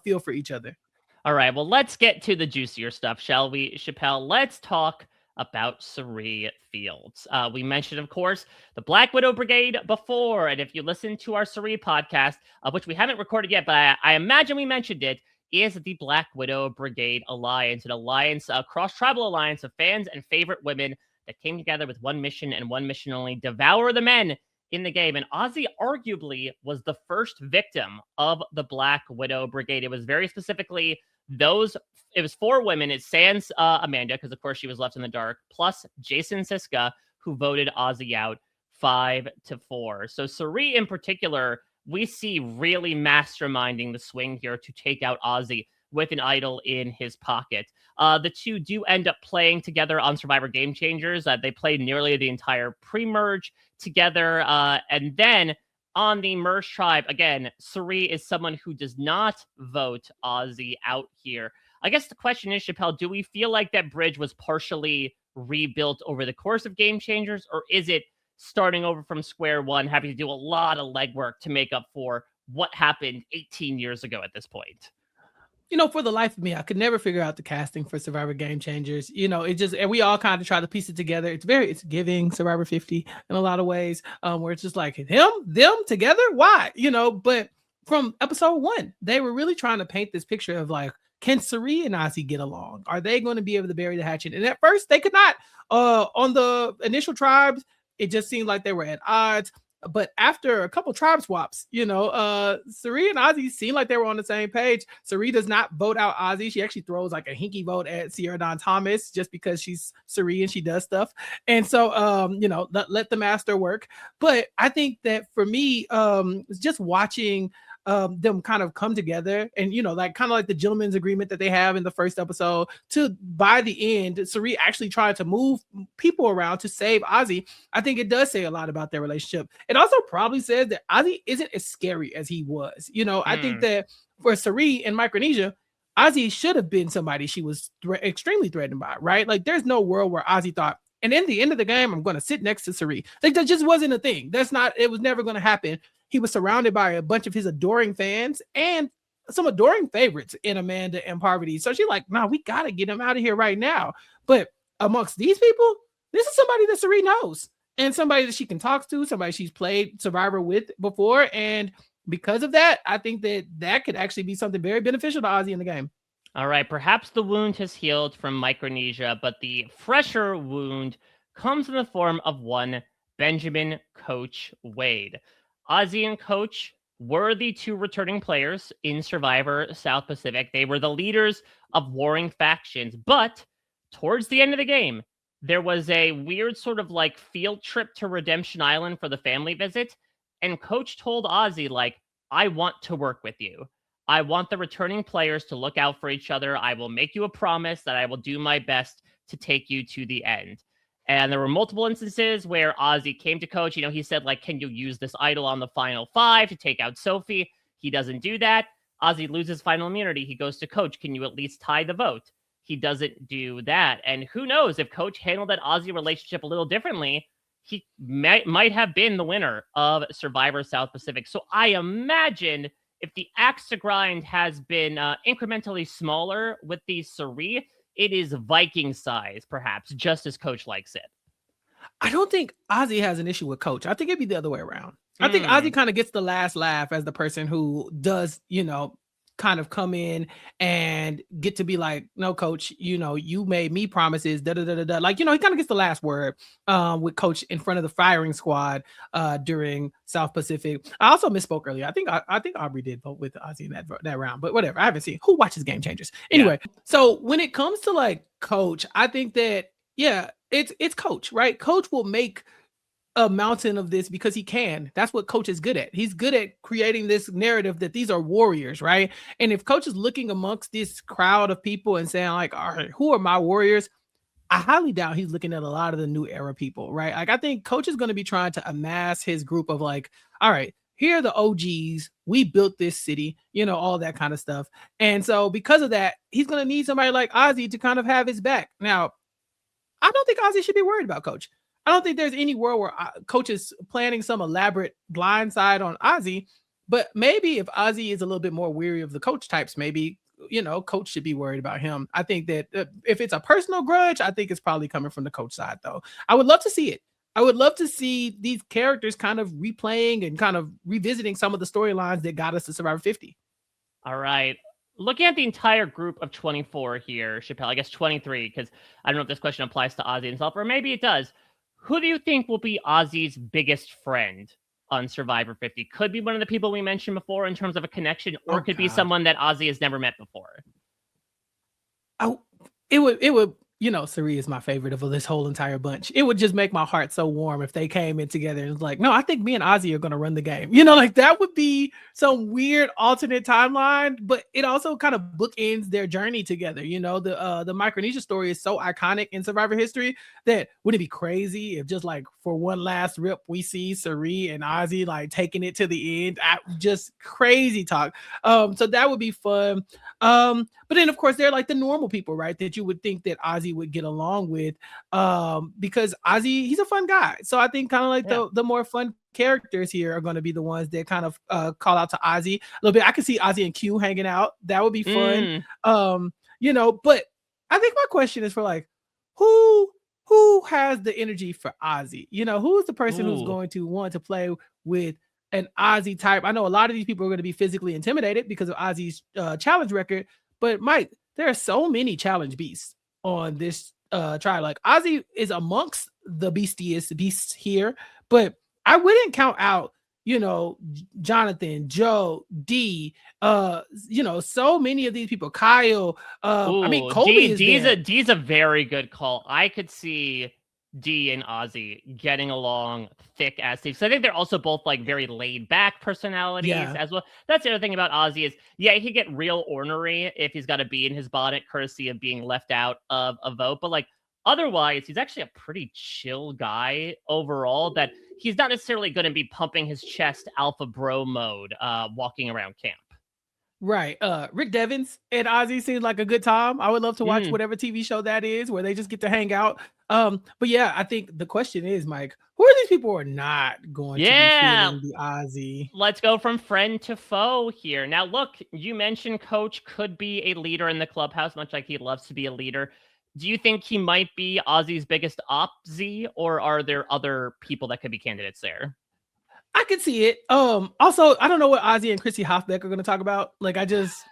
Speaker 2: feel for each other.
Speaker 1: All right, well, let's get to the juicier stuff, shall we, Chappell? Let's talk about Cirie Fields. We mentioned, of course, the Black Widow Brigade before, and if you listen to our Cirie podcast, which we haven't recorded yet, but I imagine we mentioned it, is the Black Widow Brigade Alliance, an alliance, a cross-tribal alliance of fans and favorite women that came together with one mission and one mission only: devour the men in the game. And Ozzy arguably was the first victim of the Black Widow Brigade. It was very specifically it was four women. It's sans Amanda, because of course she was left in the dark, plus Jason Siska, who voted Ozzy out 5-4. So Cirie in particular, we see really masterminding the swing here to take out Ozzy. with an idol in his pocket. The two do end up playing together on Survivor Game Changers. They played nearly the entire pre-merge together. And then on the Merge Tribe, again, Cirie is someone who does not vote Ozzy out here. I guess the question is, Chappell, do we feel like that bridge was partially rebuilt over the course of Game Changers, or is it starting over from square one, having to do a lot of legwork to make up for what happened 18 years ago at this point?
Speaker 2: For the life of me, I could never figure out the casting for Survivor Game Changers. And we all kind of try to piece it together. It's giving Survivor 50 in a lot of ways, where it's just like them together. Why? But from episode 1, they were really trying to paint this picture of like, can Cirie and Ozzy get along? Are they going to be able to bury the hatchet? And at first they could not. On the initial tribes, it just seemed like they were at odds. But after a couple tribe swaps, Cirie and Ozzy seemed like they were on the same page. Cirie does not vote out Ozzy. She actually throws like a hinky vote at Sierra Dawn Thomas just because she's Cirie and she does stuff. And so, let the master work. But I think that for me, just watching them kind of come together and like kind of like the gentleman's agreement that they have in the first episode, to by the end Cirie actually trying to move people around to save Ozzy. I think it does say a lot about their relationship. It also probably says that Ozzy isn't as scary as he was. I think that for Cirie in Micronesia, Ozzy should have been somebody she was extremely threatened by, right? Like there's no world where Ozzy thought, and in the end of the game, I'm going to sit next to Cirie. Like that just wasn't a thing. It was never going to happen. He was surrounded by a bunch of his adoring fans and some adoring favorites in Amanda and Parvati. So she's like, no, we got to get him out of here right now. But amongst these people, this is somebody that Cirie knows and somebody that she can talk to, somebody she's played Survivor with before. And because of that, I think that could actually be something very beneficial to Ozzy in the game.
Speaker 1: All right, perhaps the wound has healed from Micronesia, but the fresher wound comes in the form of one Benjamin Coach Wade. Ozzy and Coach were the two returning players in Survivor South Pacific. They were the leaders of warring factions, but towards the end of the game, there was a weird sort of like field trip to Redemption Island for the family visit, and Coach told Ozzy, like, I want to work with you. I want the returning players to look out for each other. I will make you a promise that I will do my best to take you to the end. And there were multiple instances where Ozzy came to Coach. He said, like, can you use this idol on the final 5 to take out Sophie? He doesn't do that. Ozzy loses final immunity. He goes to Coach. Can you at least tie the vote? He doesn't do that. And who knows, if Coach handled that Ozzy relationship a little differently, he might have been the winner of Survivor South Pacific. So I imagine if the axe to grind has been incrementally smaller with the Cirie, it is Viking size, perhaps, just as Coach likes it.
Speaker 2: I don't think Ozzy has an issue with Coach. I think it'd be the other way around. I think Ozzy kind of gets the last laugh as the person who does, kind of come in and get to be like, no, Coach, you made me promises, da da da da da. Like, he kind of gets the last word with Coach in front of the firing squad during South Pacific. I also misspoke earlier. I think Aubrey did vote with Ozzy in that round, but whatever. I haven't seen who watches Game Changers anyway. Yeah. So when it comes to like Coach, I think that it's Coach, right? Coach will make a mountain of this because he can. That's what Coach is good at. He's good at creating this narrative that these are warriors, right? And if Coach is looking amongst this crowd of people and saying like, all right, who are my warriors? I highly doubt he's looking at a lot of the new era people, right? Like I think Coach is going to be trying to amass his group of like, all right, here are the OGs. We built this city, all that kind of stuff. And so because of that, he's going to need somebody like Ozzy to kind of have his back. Now, I don't think Ozzy should be worried about Coach. I don't think there's any world where Coach is planning some elaborate blindside on Ozzy, but maybe if Ozzy is a little bit more weary of the Coach types, maybe, Coach should be worried about him. I think that if it's a personal grudge, I think it's probably coming from the Coach side, though. I would love to see it. I would love to see these characters kind of replaying and kind of revisiting some of the storylines that got us to Survivor 50.
Speaker 1: All right. Looking at the entire group of 24 here, Chappell, I guess 23, because I don't know if this question applies to Ozzy himself, or maybe it does. Who do you think will be Ozzy's biggest friend on Survivor 50? Could be one of the people we mentioned before in terms of a connection, or could be someone that Ozzy has never met before.
Speaker 2: It would you know, Sari is my favorite of this whole entire bunch. It would just make my heart so warm if they came in together and was like, no, I think me and Ozzy are going to run the game. You know, like that would be some weird alternate timeline, but it also kind of bookends their journey together. You know, the Micronesia story is so iconic in Survivor history that wouldn't it be crazy if just like for one last rip we see Sari and Ozzy like taking it to the end. Just crazy talk. So that would be fun. But then of course they're like the normal people, right? That you would think that Ozzy would get along with, because Ozzy, he's a fun guy. So I think kind of like the more fun characters here are going to be the ones that kind of call out to Ozzy a little bit. I can see Ozzy and Q hanging out. That would be fun. You know, but I think my question is for like, who has the energy for Ozzy? You know, who's the person who's going to want to play with an Ozzy type? I know a lot of these people are going to be physically intimidated because of Ozzy's challenge record, but Mike, there are so many challenge beasts on this trial. Like Ozzy is amongst the beastiest beasts here, but I wouldn't count out, you know, Jonathan, Joe, D, you know, so many of these people, Kyle, I mean, Colby
Speaker 1: D's a very good call. I could see D and Ozzy getting along thick as Steve. So I think they're also both like very laid back personalities as well. That's the other thing about Ozzy is, he could get real ornery if he's got to be in his bonnet, courtesy of being left out of a vote. But like otherwise, he's actually a pretty chill guy overall, that he's not necessarily going to be pumping his chest alpha bro mode walking around camp.
Speaker 2: Right. Rick Devens and Ozzy seems like a good time. I would love to watch whatever TV show that is where they just get to hang out. But yeah, I think the question is, Mike, who are these people who are not going to be feeling the Ozzy?
Speaker 1: Let's go from friend to foe here. Now, look, you mentioned Coach could be a leader in the clubhouse, much like he loves to be a leader. Do you think he might be Ozzy's biggest opzy, or are there other people that could be candidates there?
Speaker 2: I could see it. Also, I don't know what Ozzy and Chrissy Hofbeck are going to talk about. Like, I just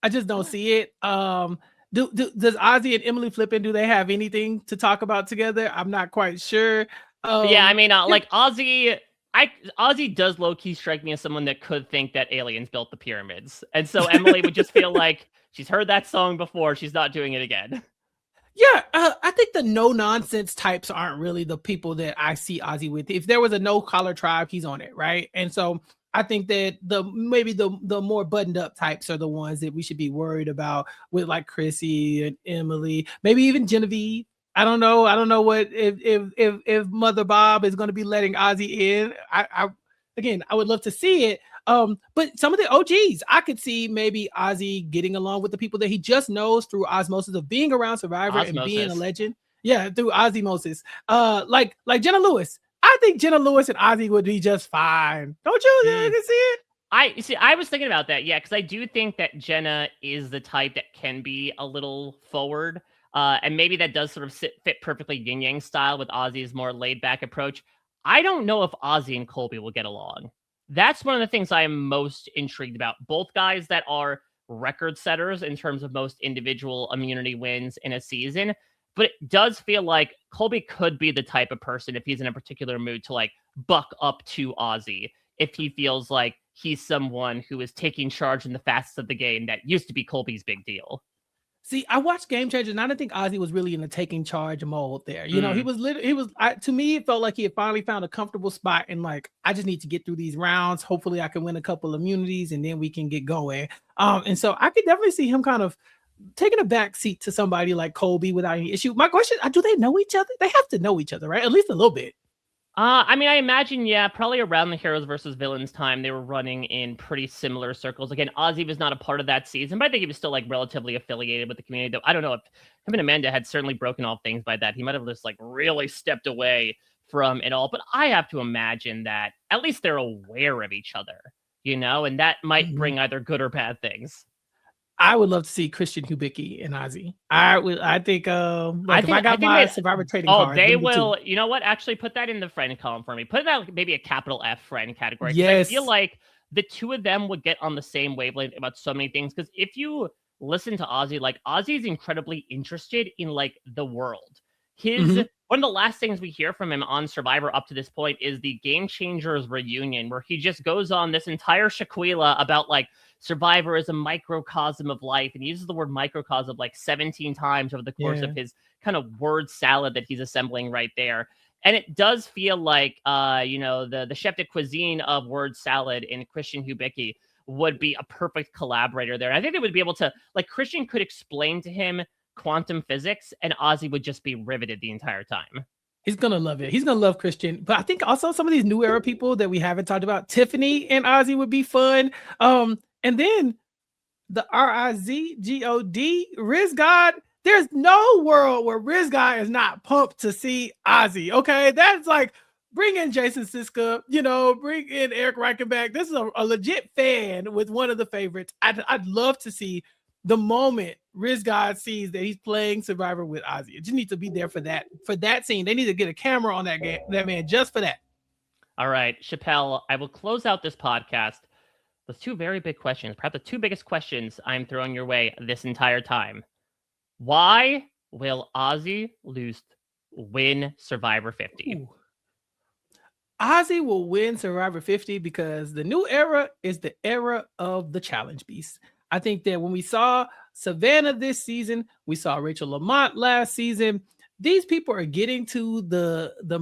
Speaker 2: don't see it. Does Ozzy and Emily Flippin, do they have anything to talk about together? I'm not quite sure.
Speaker 1: I mean, like Ozzy does low-key strike me as someone that could think that aliens built the pyramids. And so Emily would just feel like she's heard that song before. She's not doing it again.
Speaker 2: Yeah, I think the no-nonsense types aren't really the people that I see Ozzy with. If there was a no-collar tribe, he's on it, right? And so I think that maybe the more buttoned-up types are the ones that we should be worried about, with like Chrissy and Emily, maybe even Genevieve. I don't know what if Mother Bob is going to be letting Ozzy in. I would love to see it. But some of the OGs, I could see maybe Ozzy getting along with the people that he just knows through osmosis of being around Survivor and being a legend. Yeah, through osmosis. Like Jenna Lewis. I think Jenna Lewis and Ozzy would be just fine. Don't you? You can see it?
Speaker 1: I was thinking about that, because I do think that Jenna is the type that can be a little forward. And maybe that does sort of fit perfectly yin yang style with Ozzy's more laid back approach. I don't know if Ozzy and Colby will get along. That's one of the things I am most intrigued about. Both guys that are record setters in terms of most individual immunity wins in a season. But it does feel like Colby could be the type of person, if he's in a particular mood, to like buck up to Ozzy if he feels like he's someone who is taking charge in the facets of the game that used to be Colby's big deal.
Speaker 2: See, I watched Game Changers, and I don't think Ozzy was really in the taking charge mode there. You know, he was to me, it felt like he had finally found a comfortable spot, and like, I just need to get through these rounds. Hopefully I can win a couple immunities and then we can get going. And so I could definitely see him kind of taking a back seat to somebody like Colby without any issue. My question, do they know each other? They have to know each other, right? At least a little bit.
Speaker 1: I mean, I imagine, probably around the Heroes versus Villains time, they were running in pretty similar circles. Again, Ozzy was not a part of that season, but I think he was still like relatively affiliated with the community. Though I don't know if him and Amanda had certainly broken off things by that. He might have just like really stepped away from it all. But I have to imagine that at least they're aware of each other, and that might bring either good or bad things.
Speaker 2: I would love to see Christian Hubicki and Ozzy. I think if I got my Survivor trading card.
Speaker 1: They will. You know what? Actually, put that in the friend column for me. Put that maybe a capital F friend category.
Speaker 2: Yes.
Speaker 1: I feel like the two of them would get on the same wavelength about so many things. Because if you listen to Ozzy, like Ozzy is incredibly interested in like the world. His one of the last things we hear from him on Survivor up to this point is the Game Changers reunion, where he just goes on this entire shaquila about like Survivor is a microcosm of life, and he uses the word microcosm like 17 times over the course of his kind of word salad that he's assembling right there. And it does feel like, the chef de cuisine of word salad in Christian Hubicki would be a perfect collaborator there. I think they would be able to, like, Christian could explain to him quantum physics, and Ozzy would just be riveted the entire time.
Speaker 2: He's going to love it. He's going to love Christian. But I think also some of these new era people that we haven't talked about, Tiffany and Ozzy would be fun. And then the RIZGOD, Riz God. There's no world where Riz God is not pumped to see Ozzy. Okay, that's like, bring in Jason Siska, bring in Eric Reichenbach. This is a legit fan with one of the favorites. I'd love to see the moment Riz God sees that he's playing Survivor with Ozzy. It just needs to be there for that scene. They need to get a camera on that man just for that.
Speaker 1: All right, Chappell, I will close out this podcast with two very big questions, perhaps the two biggest questions I'm throwing your way this entire time. Why will Ozzy Lusth win Survivor 50?
Speaker 2: Ooh. Ozzy will win Survivor 50 because the new era is the era of the challenge beast. I think that when we saw Savannah this season, we saw Rachel Lamont last season. These people are getting to the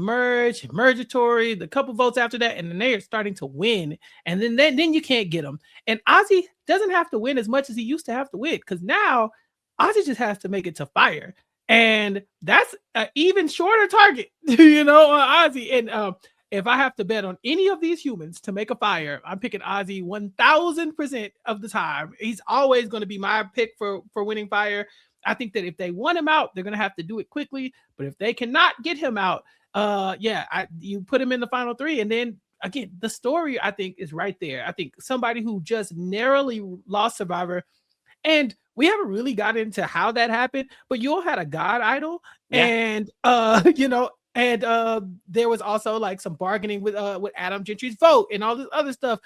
Speaker 2: mergatory, the couple votes after that, and then they are starting to win. And then you can't get them. And Ozzy doesn't have to win as much as he used to have to win, because now Ozzy just has to make it to fire. And that's an even shorter target, on Ozzy. And if I have to bet on any of these humans to make a fire, I'm picking Ozzy 1000% of the time. He's always going to be my pick for winning fire. I think that if they want him out, they're going to have to do it quickly. But if they cannot get him out, you put him in the final three. And then again, the story, I think, is right there. I think somebody who just narrowly lost Survivor, and we haven't really got into how that happened, but you all had a God idol, and there was also like some bargaining with Adam Gentry's vote and all this other stuff.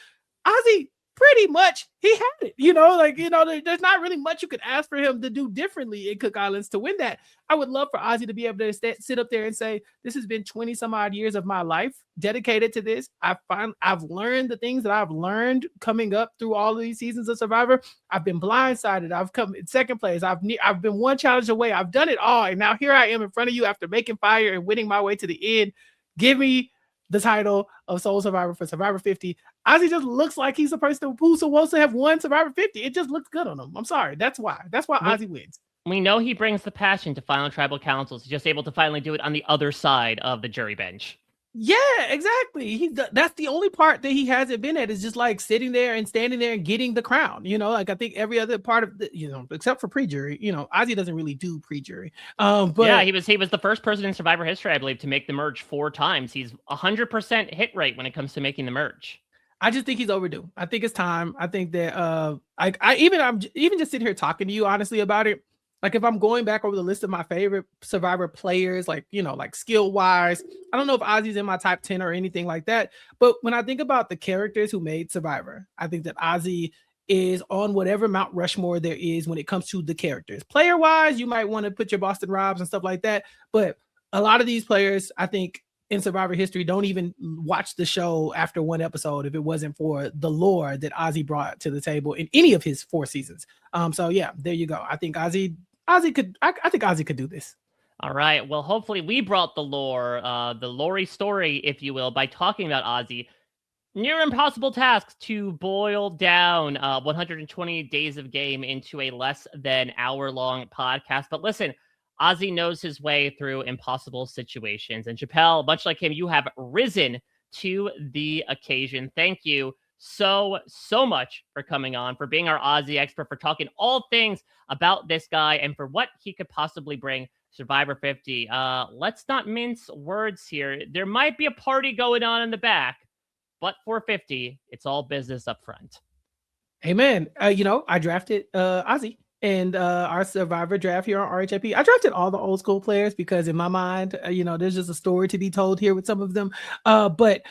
Speaker 2: Ozzy, pretty much, he had it. There's not really much you could ask for him to do differently in Cook Islands to win that. I would love for Ozzy to be able to sit up there and say, this has been 20 some odd years of my life dedicated to this. I've learned the things that I've learned coming up through all of these seasons of Survivor. I've been blindsided. I've come in second place. I've been one challenge away. I've done it all. And now here I am in front of you after making fire and winning my way to the end. Give me the title of Sole Survivor for Survivor 50. Ozzy just looks like he's a person who's supposed to have won Survivor 50. It just looks good on him. I'm sorry. That's why Ozzy wins.
Speaker 1: We know he brings the passion to Final Tribal Councils. He's just able to finally do it on the other side of the jury bench.
Speaker 2: Yeah, exactly. That's the only part that he hasn't been at, is just like sitting there and standing there and getting the crown. I think every other part of the, except for pre-jury, Ozzy doesn't really do pre-jury. But
Speaker 1: yeah, he was the first person in Survivor history, I believe, to make the merge 4 times. He's 100% hit rate when it comes to making the merge.
Speaker 2: I just think he's overdue. I think it's time. I think that I'm even just sitting here talking to you honestly about it. Like, if I'm going back over the list of my favorite Survivor players, like skill wise, I don't know if Ozzy's in my top 10 or anything like that. But when I think about the characters who made Survivor, I think that Ozzy is on whatever Mount Rushmore there is when it comes to the characters. Player wise, you might want to put your Boston Robs and stuff like that. But a lot of these players, I think, in Survivor history, don't even watch the show after one episode if it wasn't for the lore that Ozzy brought to the table in any of his 4 seasons. So yeah, there you go. I think Ozzy could do this.
Speaker 1: All right. Well, hopefully we brought the lore, the Lori story, if you will, by talking about Ozzy. Near impossible task to boil down 120 days of game into a less than hour-long podcast. But listen, Ozzy knows his way through impossible situations. And Chappell, much like him, you have risen to the occasion. Thank you so much for coming on, for being our Ozzy expert, for talking all things about this guy and for what he could possibly bring Survivor 50. Let's not mince words here. There might be a party going on in the back, but for 50, it's all business up front.
Speaker 2: Amen. I drafted Ozzy and our Survivor draft here on RHAP. I drafted all the old school players because in my mind, there's just a story to be told here with some of them. But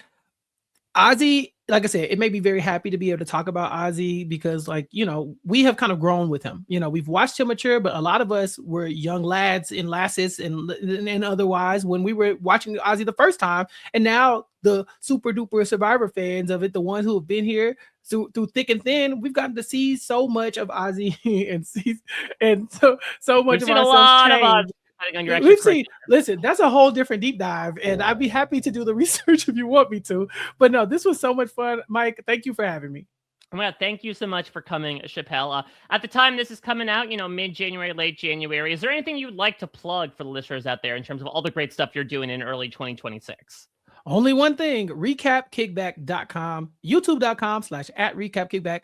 Speaker 2: Ozzy, like I said, it made me very happy to be able to talk about Ozzy because, like, you know, we have kind of grown with him. You know, we've watched him mature, but a lot of us were young lads and lasses and otherwise when we were watching Ozzy the first time. And now the super duper Survivor fans of it, the ones who have been here through thick and thin, we've gotten to see so much of Ozzy and so much
Speaker 1: We've
Speaker 2: of
Speaker 1: seen a
Speaker 2: ourselves
Speaker 1: lot of
Speaker 2: change.
Speaker 1: Ozzy. On your
Speaker 2: We've seen,
Speaker 1: extracurricular.
Speaker 2: listen, that's a whole different deep dive, and I'd be happy to do the research if you want me to. But no, this was so much fun, Mike. Thank you for having me.
Speaker 1: Well, thank you so much for coming, Chappell. At the time this is coming out, you know, mid-January, late January, is there anything you'd like to plug for the listeners out there in terms of all the great stuff you're doing in early 2026?
Speaker 2: Only one thing, recapkickback.com, youtube.com/@recapkickback,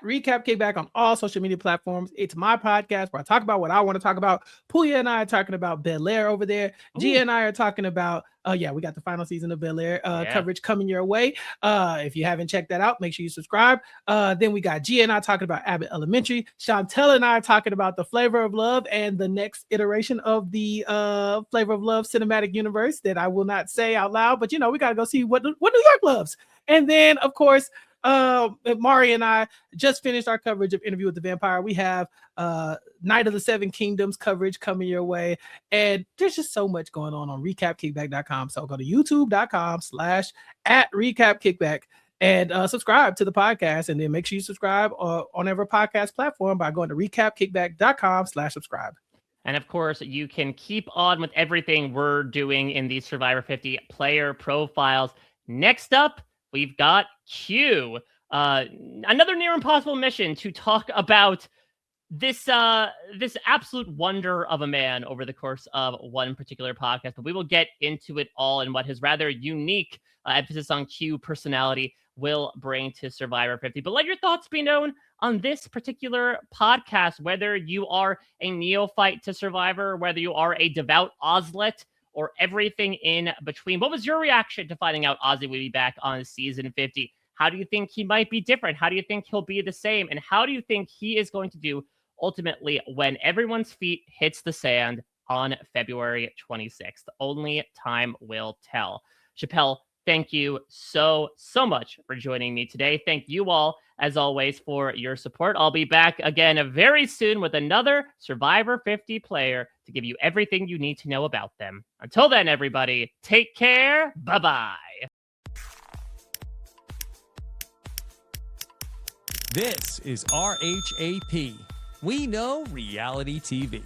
Speaker 2: @recapkickback on all social media platforms. It's my podcast where I talk about what I want to talk about. Puya and I are talking about Bel Air over there. Gia and I are talking about, we got the final season of Bel Air coverage coming your way. If you haven't checked that out, make sure you subscribe. Then we got Gia and I talking about Abbott Elementary. Chantel and I are talking about the Flavor of Love and the next iteration of the Flavor of Love cinematic universe that I will not say out loud, but you know, we got to go see what New York loves. And then, of course, Mari and I just finished our coverage of Interview with the Vampire. We have Night of the Seven Kingdoms coverage coming your way. And there's just so much going on recapkickback.com. So go to youtube.com/@recapkickback and subscribe to the podcast. And then make sure you subscribe on every podcast platform by going to recapkickback.com/subscribe.
Speaker 1: And of course, you can keep on with everything we're doing in these Survivor 50 player profiles. Next up, we've got Q, another near impossible mission to talk about this absolute wonder of a man over the course of one particular podcast. But we will get into it all and what his rather unique emphasis on Q personality will bring to Survivor 50. But let your thoughts be known on this particular podcast, whether you are a neophyte to Survivor, whether you are a devout Ozlet, or everything in between. What was your reaction to finding out Ozzy would be back on season 50? How do you think he might be different? How do you think he'll be the same? And how do you think he is going to do ultimately when everyone's feet hits the sand on February 26th? Only time will tell. Chappell, thank you so much for joining me today. Thank you all, as always, for your support. I'll be back again very soon with another Survivor 50 player to give you everything you need to know about them. Until then, everybody, take care. Bye-bye.
Speaker 3: This is RHAP. We know reality TV.